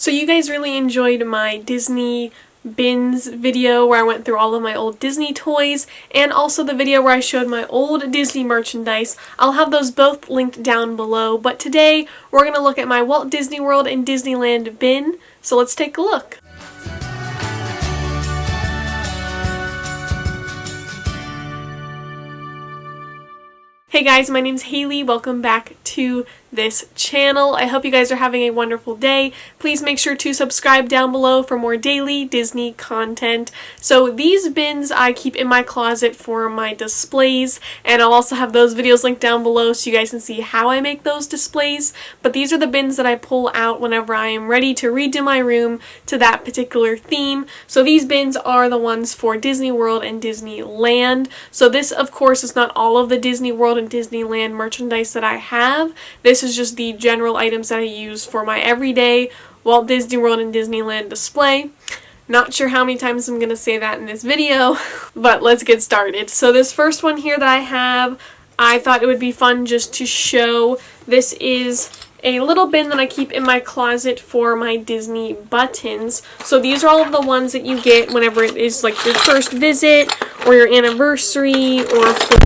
So you guys really enjoyed my Disney bins video where I went through all of my old Disney toys, and also the video where I showed my old Disney merchandise. I'll have those both linked down below, but today we're going to look at my Walt Disney World and Disneyland bin, so let's take a look. Hey guys, my name's Hailey. Welcome back to this channel. I hope you guys are having a wonderful day. Please make sure to subscribe down below for more daily Disney content. So these bins I keep in my closet for my displays, and I'll also have those videos linked down below so you guys can see how I make those displays. But these are the bins that I pull out whenever I am ready to redo my room to that particular theme. So these bins are the ones for Disney World and Disneyland. So this, of course, is not all of the Disney World and Disneyland merchandise that I have. This is just the general items that I use for my everyday Walt Disney World and Disneyland display. Not sure how many times I'm going to say that in this video, but let's get started. So this first one here that I have, I thought it would be fun just to show. This is a little bin that I keep in my closet for my Disney buttons. So these are all of the ones that you get whenever it is like your first visit or your anniversary or for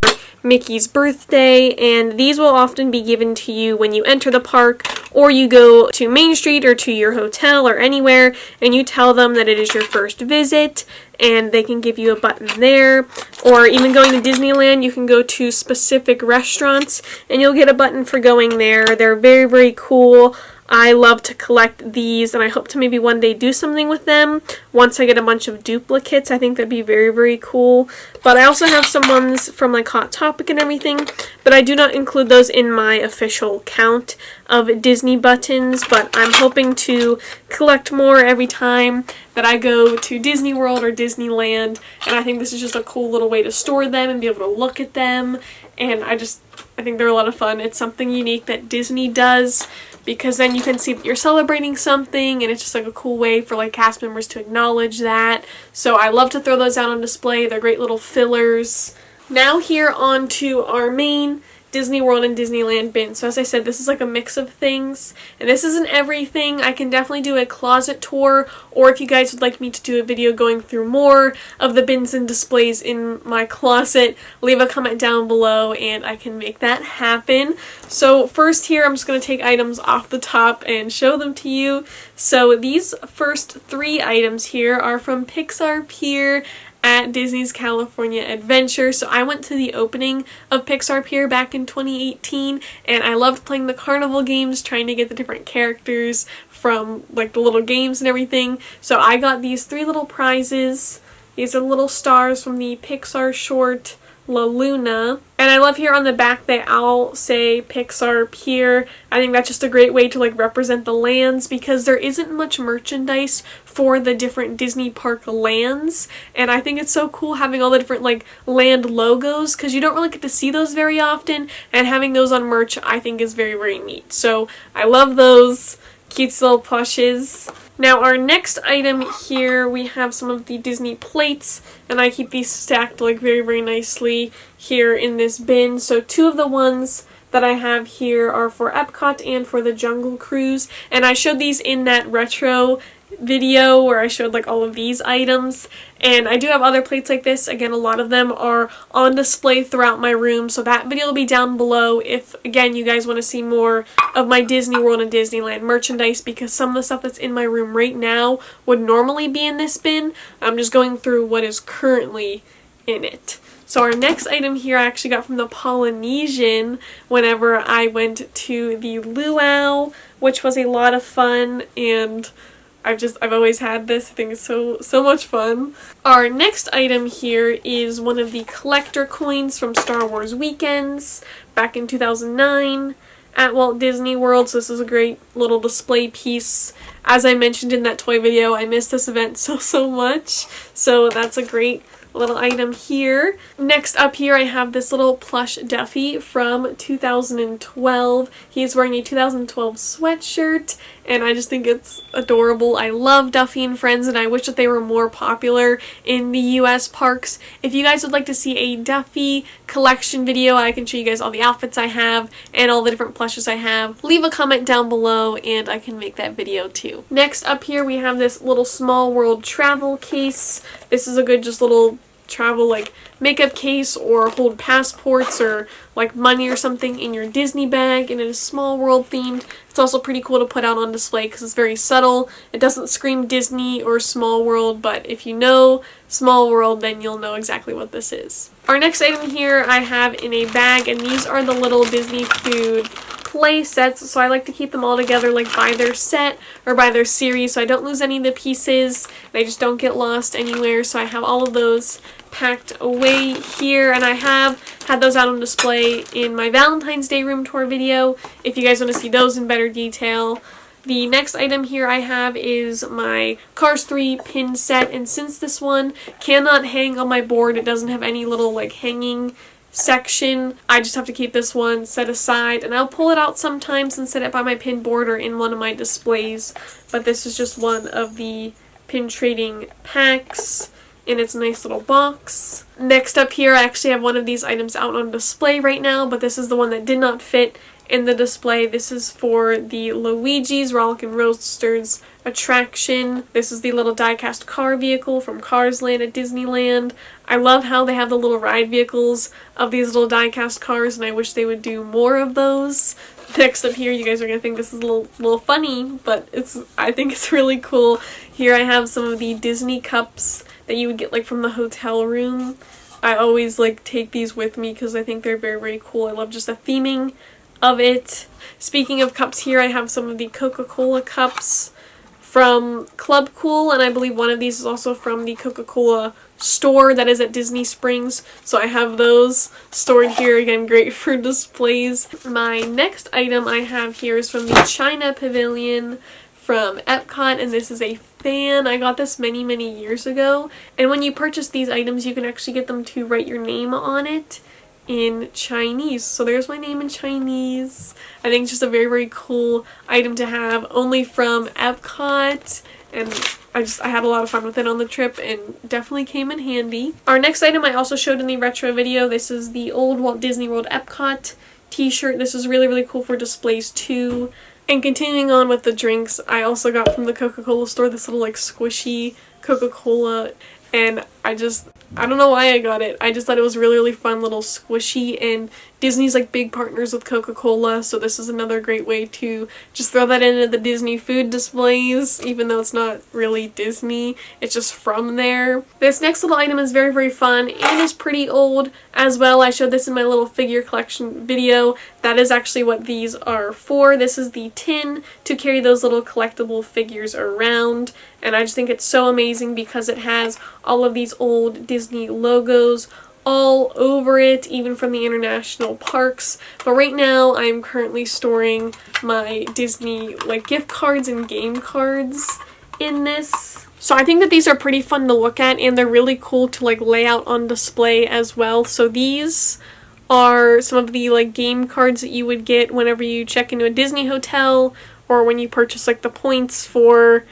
Mickey's birthday, and these will often be given to you when you enter the park or you go to Main Street or to your hotel or anywhere and you tell them that it is your first visit, and they can give you a button there. Or even going to Disneyland, you can go to specific restaurants and you'll get a button for going there. They're very, very cool. I love to collect these, and I hope to maybe one day do something with them once I get a bunch of duplicates. I think that'd be very, very cool. But I also have some ones from like Hot Topic and everything, but I do not include those in my official count of Disney buttons. But I'm hoping to collect more every time that I go to Disney World or Disneyland, and I think this is just a cool little way to store them and be able to look at them, and I think they're a lot of fun. It's something unique that Disney does, because then you can see that you're celebrating something, and it's just like a cool way for like cast members to acknowledge that. So I love to throw those out on display. They're great little fillers. Now here on to our main Disney World and Disneyland bin. So as I said, this is like a mix of things, and this isn't everything. I can definitely do a closet tour, or if you guys would like me to do a video going through more of the bins and displays in my closet, leave a comment down below and I can make that happen. So first here, I'm just going to take items off the top and show them to you. So these first three items here are from Pixar Pier at Disney's California Adventure. So I went to the opening of Pixar Pier back in 2018, and I loved playing the carnival games, trying to get the different characters from like the little games and everything. So I got these three little prizes. These are little stars from the Pixar short La Luna. And I love here on the back they all say Pixar Pier. I think that's just a great way to like represent the lands, because there isn't much merchandise for the different Disney park lands, and I think it's so cool having all the different like land logos, because you don't really get to see those very often, and having those on merch I think is very, very neat. So I love those cute little plushes. Now our next item here, we have some of the Disney plates, and I keep these stacked like very, very nicely here in this bin. So two of the ones that I have here are for Epcot and for the Jungle Cruise, and I showed these in that retro video where I showed like all of these items, and I do have other plates like this. Again, a lot of them are on display throughout my room, so that video will be down below if, again, you guys want to see more of my Disney World and Disneyland merchandise, because some of the stuff that's in my room right now would normally be in this bin. I'm just going through what is currently in it. So our next item here I actually got from the Polynesian whenever I went to the luau, which was a lot of fun, and I've always had this. I think it's so much fun. Our next item here is one of the collector coins from Star Wars Weekends back in 2009 at Walt Disney World. So this is a great little display piece. As I mentioned in that toy video, I missed this event so much. So that's a great little item here. Next up here I have this little plush Duffy from 2012. He's wearing a 2012 sweatshirt, and I just think it's adorable. I love Duffy and Friends, and I wish that they were more popular in the US parks. If you guys would like to see a Duffy collection video, I can show you guys all the outfits I have and all the different plushes I have. Leave a comment down below and I can make that video too. Next up here we have this little Small World travel case. This is a good just little travel like makeup case or hold passports or like money or something in your Disney bag, and it is Small World themed. It's also pretty cool to put out on display because it's very subtle. It doesn't scream Disney or Small World, but if you know Small World then you'll know exactly what this is. Our next item here I have in a bag, and these are the little Disney food play sets, so I like to keep them all together like by their set or by their series so I don't lose any of the pieces. They just don't get lost anywhere, so I have all of those packed away here, and I have had those out on display in my Valentine's Day room tour video if you guys want to see those in better detail. The next item here I have is my Cars 3 pin set, and since this one cannot hang on my board, it doesn't have any little like hanging section, I just have to keep this one set aside, and I'll pull it out sometimes and set it by my pin board or in one of my displays, but this is just one of the pin trading packs in its nice little box. Next up here I actually have one of these items out on display right now, but this is the one that did not fit in the display. This is for the Luigi's Rollickin' Roasters attraction. This is the little die-cast car vehicle from Cars Land at Disneyland. I love how they have the little ride vehicles of these little die-cast cars, and I wish they would do more of those. Next up here, you guys are gonna think this is a little funny, but I think it's really cool. Here I have some of the Disney cups that you would get like from the hotel room. I always like take these with me because I think they're very, very cool. I love just the theming of it. Speaking of cups, here I have some of the Coca-Cola cups from Club Cool, and I believe one of these is also from the Coca-Cola store that is at Disney Springs, so I have those stored here. Again, great for displays. My next item I have here is from the China Pavilion from Epcot, and this is a fan. I got this many, many years ago, and when you purchase these items you can actually get them to write your name on it in Chinese. So there's my name in Chinese. I think it's just a very, very cool item to have, only from Epcot, and I had a lot of fun with it on the trip and definitely came in handy. Our next item I also showed in the retro video. This is the old Walt Disney World Epcot t-shirt. This is really, really cool for displays too. And continuing on with the drinks, I also got from the Coca-Cola store this little like squishy Coca-Cola, and I don't know why I got it. I just thought it was really, really fun, little squishy, and Disney's like big partners with Coca-Cola, so this is another great way to just throw that into the Disney food displays, even though it's not really Disney, it's just from there. This next little item is very, very fun and is pretty old as well. I showed this in my little figure collection video. That is actually what these are for. This is the tin to carry those little collectible figures around, and I just think it's so amazing because it has all of these old Disney logos all over it, even from the international parks. But right now I'm currently storing my Disney like gift cards and game cards in this. So I think that these are pretty fun to look at, and they're really cool to like lay out on display as well. So these are some of the like game cards that you would get whenever you check into a Disney hotel, or when you purchase like the points for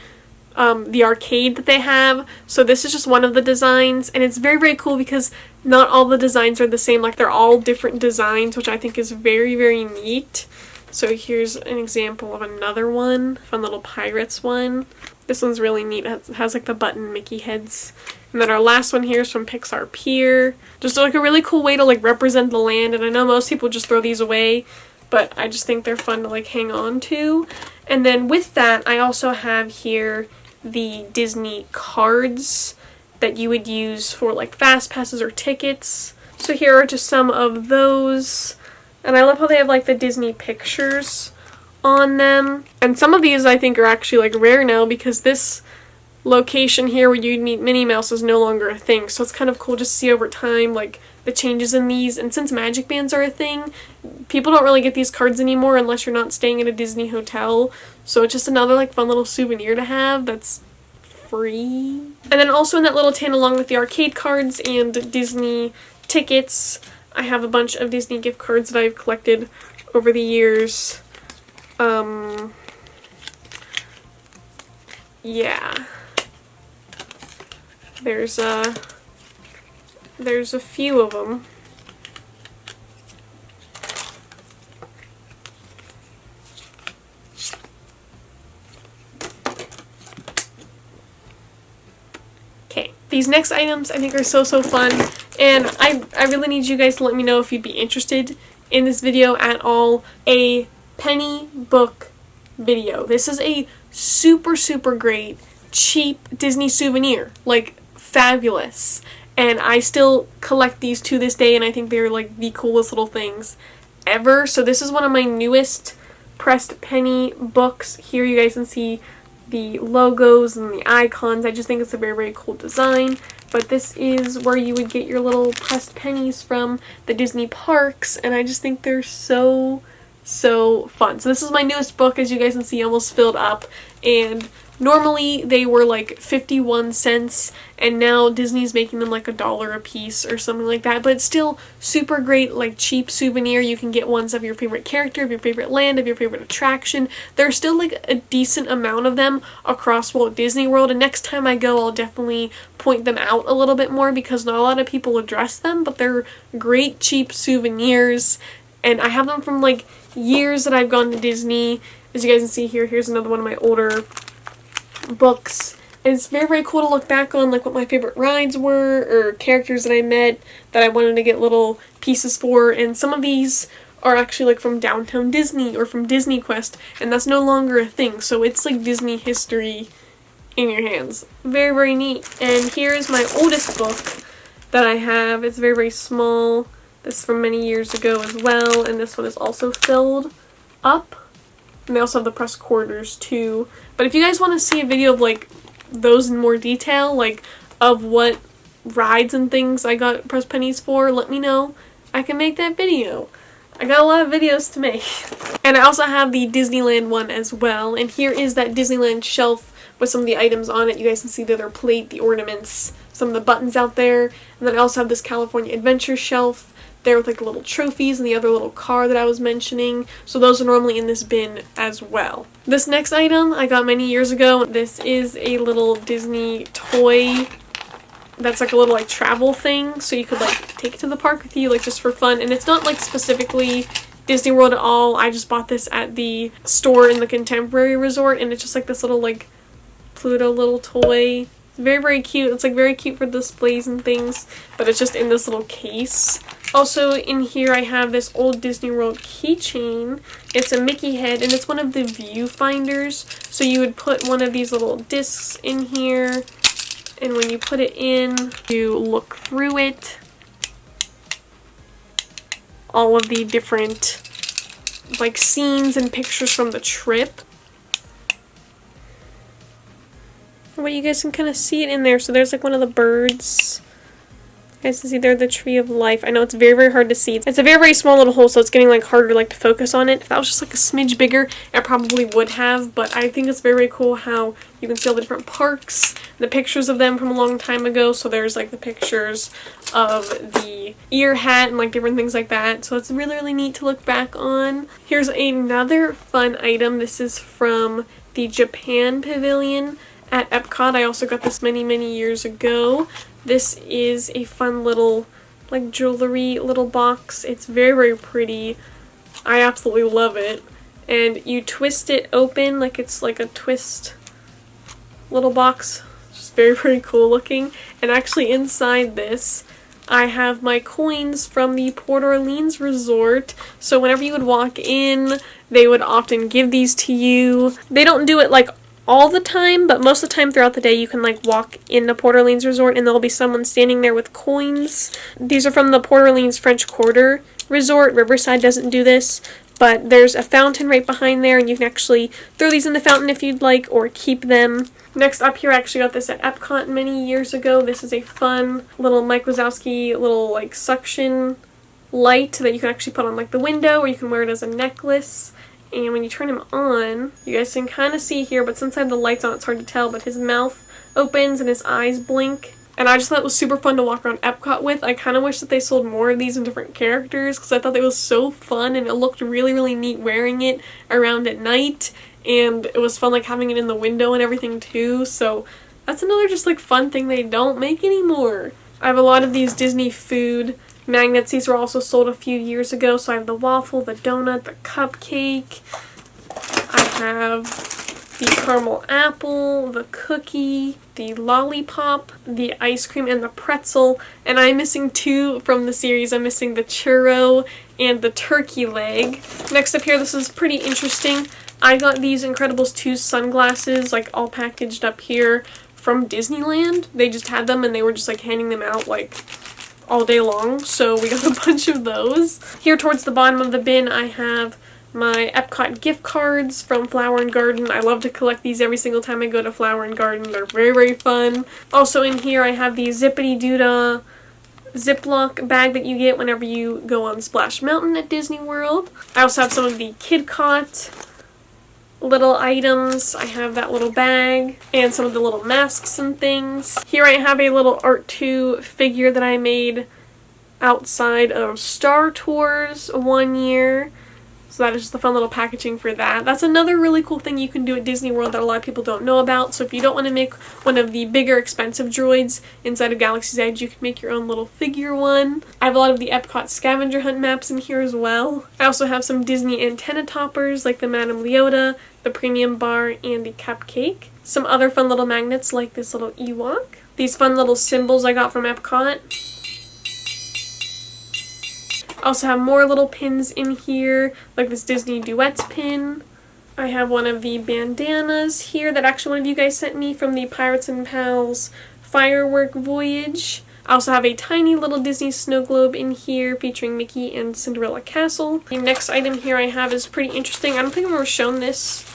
the arcade that they have. So this is just one of the designs, and it's very, very cool because not all the designs are the same. Like they're all different designs, which I think is very, very neat. So here's an example of another one, fun little Pirates one. This one's really neat. It has like the button Mickey heads. And then our last one here is from Pixar Pier. Just like a really cool way to like represent the land, and I know most people just throw these away, but I just think they're fun to like hang on to. And then with that, I also have here the Disney cards that you would use for like fast passes or tickets. So here are just some of those, and I love how they have like the Disney pictures on them. And some of these I think are actually like rare now because this location here where you'd meet Minnie Mouse is no longer a thing, so it's kind of cool just to see over time like the changes in these. And since magic bands are a thing, people don't really get these cards anymore unless you're not staying at a Disney hotel, so it's just another like fun little souvenir to have that's free. And then also in that little tin, along with the arcade cards and Disney tickets, I have a bunch of Disney gift cards that I've collected over the years. yeah, there's a few of them. Okay, these next items I think are so fun, and I really need you guys to let me know if you'd be interested in this video at all. A penny book video. This is a super great, cheap Disney souvenir. Like, fabulous. And I still collect these to this day, and I think they're like the coolest little things ever. So this is one of my newest pressed penny books. Here you guys can see the logos and the icons. I just think it's a very cool design. But this is where you would get your little pressed pennies from the Disney parks, and I just think they're so fun. So this is my newest book, as you guys can see, almost filled up, and normally they were like 51 cents, and now Disney's making them like $1 a piece or something like that, but it's still super great, like cheap souvenir. You can get ones of your favorite character, of your favorite land, of your favorite attraction. There's still like a decent amount of them across Walt Disney World, and next time I go I'll definitely point them out a little bit more because not a lot of people address them, but they're great cheap souvenirs, and I have them from like years that I've gone to Disney. As you guys can see here, here's another one of my older books, and it's very cool to look back on, like what my favorite rides were or characters that I met that I wanted to get little pieces for. And some of these are actually like from Downtown Disney or from Disney Quest, and that's no longer a thing, so it's like Disney history in your hands. Very neat. And here's my oldest book that I have. It's very small. This is from many years ago as well, and this one is also filled up. And they also have the press quarters too. But if you guys want to see a video of like those in more detail, like of what rides and things I got press pennies for, let me know. I can make that video. I got a lot of videos to make. And I also have the Disneyland one as well. And here is that Disneyland shelf with some of the items on it. You guys can see the other plate, the ornaments, some of the buttons out there. And then I also have this California Adventure shelf there with like little trophies and the other little car that I was mentioning. So those are normally in this bin as well. This next item I got many years ago. This is a little Disney toy that's like a little like travel thing, so you could like take it to the park with you, like just for fun. And it's not like specifically Disney World at all. I just bought this at the store in the Contemporary Resort, and it's just like this little like Pluto little toy. It's very cute. It's like very cute for displays and things, but it's just in this little case. Also in here I have this old Disney World keychain. It's a Mickey head, and it's one of the viewfinders. So you would put one of these little discs in here, and when you put it in, you look through it. All of the different like scenes and pictures from the trip. But you guys can kind of see it in there. So there's like one of the birds. You guys can see there the tree of life. I know it's very hard to see. It's a very small little hole, so it's getting like harder like to focus on it. If that was just like a smidge bigger, it probably would have. But I think it's very cool how you can see all the different parks, the pictures of them from a long time ago. So there's like the pictures of the ear hat and like different things like that. So it's really neat to look back on. Here's another fun item. This is from the Japan Pavilion at Epcot. I also got this many years ago. This is a fun little like jewelry little box. It's very pretty. I absolutely love it. And you twist it open like it's like a twist little box. Just very cool looking. And actually inside this I have my coins from the Port Orleans Resort. So whenever you would walk in, they would often give these to you. They don't do it like all the time, but most of the time throughout the day you can like walk into Port Orleans Resort and there'll be someone standing there with coins. These are from the Port Orleans French Quarter Resort. Riverside doesn't do this, but there's a fountain right behind there, and you can actually throw these in the fountain if you'd like, or keep them. Next up here, I actually got this at Epcot many years ago. This is a fun little Mike Wazowski little like suction light that you can actually put on like the window, or you can wear it as a necklace. And when you turn him on, you guys can kind of see here, but since I have the lights on, it's hard to tell, but his mouth opens and his eyes blink. And I just thought it was super fun to walk around Epcot with. I kind of wish that they sold more of these in different characters, because I thought they was so fun, and it looked really neat wearing it around at night. and it was fun like having it in the window and everything too, so that's another just like fun thing they don't make anymore. I have a lot of these Disney food magnets. These were also sold a few years ago, so I have the waffle, the donut, the cupcake. I have the caramel apple, the cookie, the lollipop, the ice cream, and the pretzel. And I'm missing two from the series. I'm missing the churro and the turkey leg. Next up here, this is pretty interesting. I got these Incredibles 2 sunglasses, like all packaged up here from DisneyLand. They just had them and they were just like handing them out like all day long, so we got a bunch of those. Here towards the bottom of the bin I have my Epcot gift cards from Flower & Garden. I love to collect these every single time I go to Flower & Garden. They're very, very fun. Also in here I have the Zippity Doodah Ziploc bag that you get whenever you go on Splash Mountain at Disney World. I also have some of the KidCot little items. I have that little bag and some of the little masks and things. Here I have a little Art 2 figure that I made outside of Star Tours one year. So that is just the fun little packaging for that. That's another really cool thing you can do at Disney World that a lot of people don't know about. So if you don't want to make one of the bigger expensive droids inside of Galaxy's Edge, you can make your own little figure one. I have a lot of the Epcot scavenger hunt maps in here as well. I also have some Disney antenna toppers like the Madame Leota, the premium bar, and the cupcake. Some other fun little magnets like this little Ewok. These fun little symbols I got from Epcot. I also have more little pins in here, like this Disney Duets pin. I have one of the bandanas here that actually one of you guys sent me from the Pirates and Pals firework voyage. I also have a tiny little Disney snow globe in here featuring Mickey and Cinderella Castle. The next item here I have is pretty interesting. I don't think I've ever shown this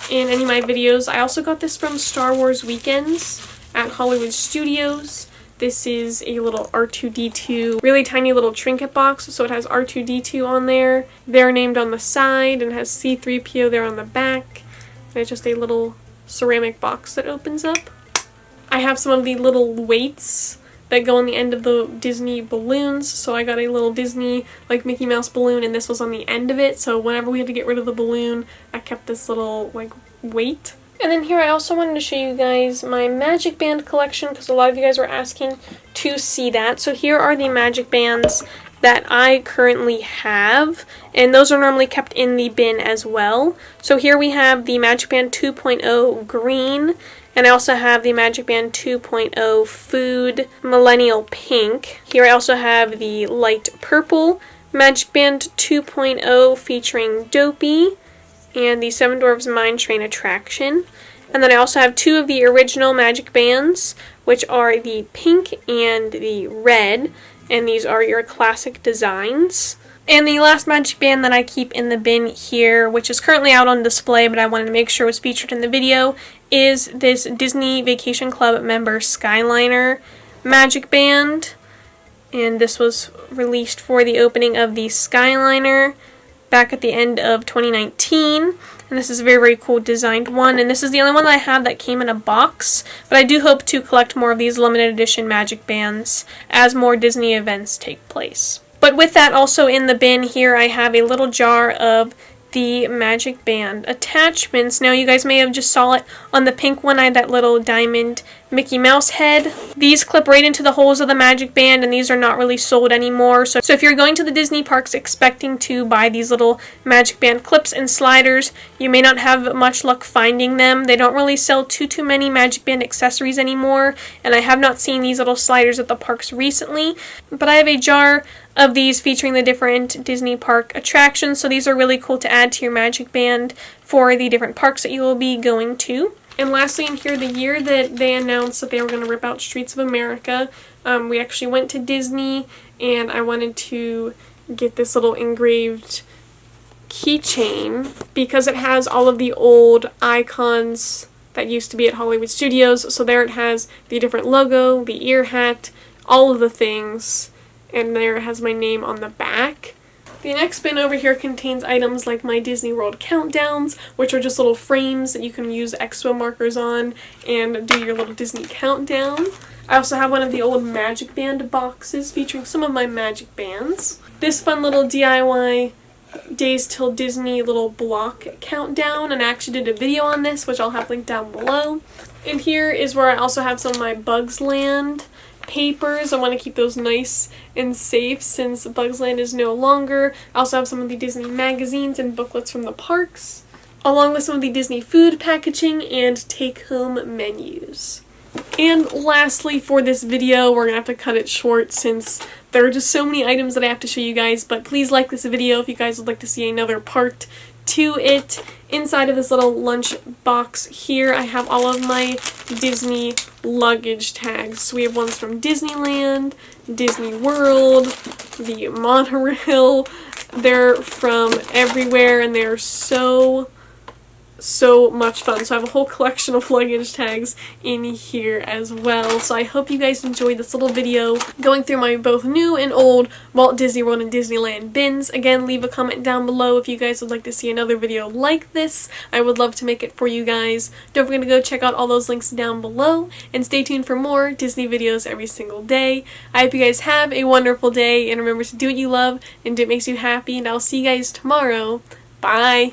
in any of my videos. I also got this from Star Wars Weekends at Hollywood Studios. This is a little R2-D2, really tiny little trinket box, so it has R2-D2 on there. They're named on the side and has C-3PO there on the back. And it's just a little ceramic box that opens up. I have some of the little weights that go on the end of the Disney balloons, so I got a little Disney, like Mickey Mouse balloon, and this was on the end of it, so whenever we had to get rid of the balloon, I kept this little, like, weight. And then here I also wanted to show you guys my Magic Band collection because a lot of you guys were asking to see that. So here are the Magic Bands that I currently have, and those are normally kept in the bin as well. So here we have the Magic Band 2.0 green, and I also have the Magic Band 2.0 food millennial pink. Here I also have the light purple Magic Band 2.0 featuring Dopey, and the Seven Dwarfs Mine Train attraction. And then I also have two of the original Magic Bands, which are the pink and the red, and these are your classic designs. And the last Magic Band that I keep in the bin here, which is currently out on display, but I wanted to make sure was featured in the video, is this Disney Vacation Club member Skyliner Magic Band. And this was released for the opening of the Skyliner back at the end of 2019, and this is a very, very cool designed one, and this is the only one that I have that came in a box, but I do hope to collect more of these limited edition Magic Bands as more Disney events take place. But with that, also in the bin here, I have a little jar of the Magic Band attachments. Now you guys may have just saw it on the pink one. I had that little diamond Mickey Mouse head. These clip right into the holes of the Magic Band, and these are not really sold anymore. So if you're going to the Disney parks expecting to buy these little Magic Band clips and sliders, you may not have much luck finding them. They don't really sell too many Magic Band accessories anymore, and I have not seen these little sliders at the parks recently. But I have a jar of these featuring the different Disney park attractions, so these are really cool to add to your Magic Band for the different parks that you will be going to. And lastly in here, the year that they announced that they were going to rip out Streets of America, we actually went to Disney, and I wanted to get this little engraved keychain because it has all of the old icons that used to be at Hollywood Studios. So there it has the different logo, the ear hat, all of the things, and there it has my name on the back. The next bin over here contains items like my Disney World countdowns, which are just little frames that you can use expo markers on and do your little Disney countdown. I also have one of the old Magic Band boxes featuring some of my Magic Bands. This fun little DIY Days Till Disney little block countdown, and I actually did a video on this, which I'll have linked down below. And here is where I also have some of my Bugs Land papers. I want to keep those nice and safe since Bugs Land is no longer. I also have some of the Disney magazines and booklets from the parks, along with some of the Disney food packaging and take-home menus. And lastly, for this video, we're gonna have to cut it short since there are just so many items that I have to show you guys, but please like this video if you guys would like to see another part to it. Inside of this little lunch box here, I have all of my Disney luggage tags. So we have ones from DisneyLand, Disney World, the monorail. They're from everywhere, and they're so much fun. So I have a whole collection of luggage tags in here as well. So I hope you guys enjoyed this little video going through my both new and old Walt Disney World and Disneyland bins. Again, leave a comment down below if you guys would like to see another video like this. I would love to make it for you guys. Don't forget to go check out all those links down below, and stay tuned for more Disney videos every single day. I hope you guys have a wonderful day, and remember to do what you love and do what makes you happy, and I'll see you guys tomorrow. Bye!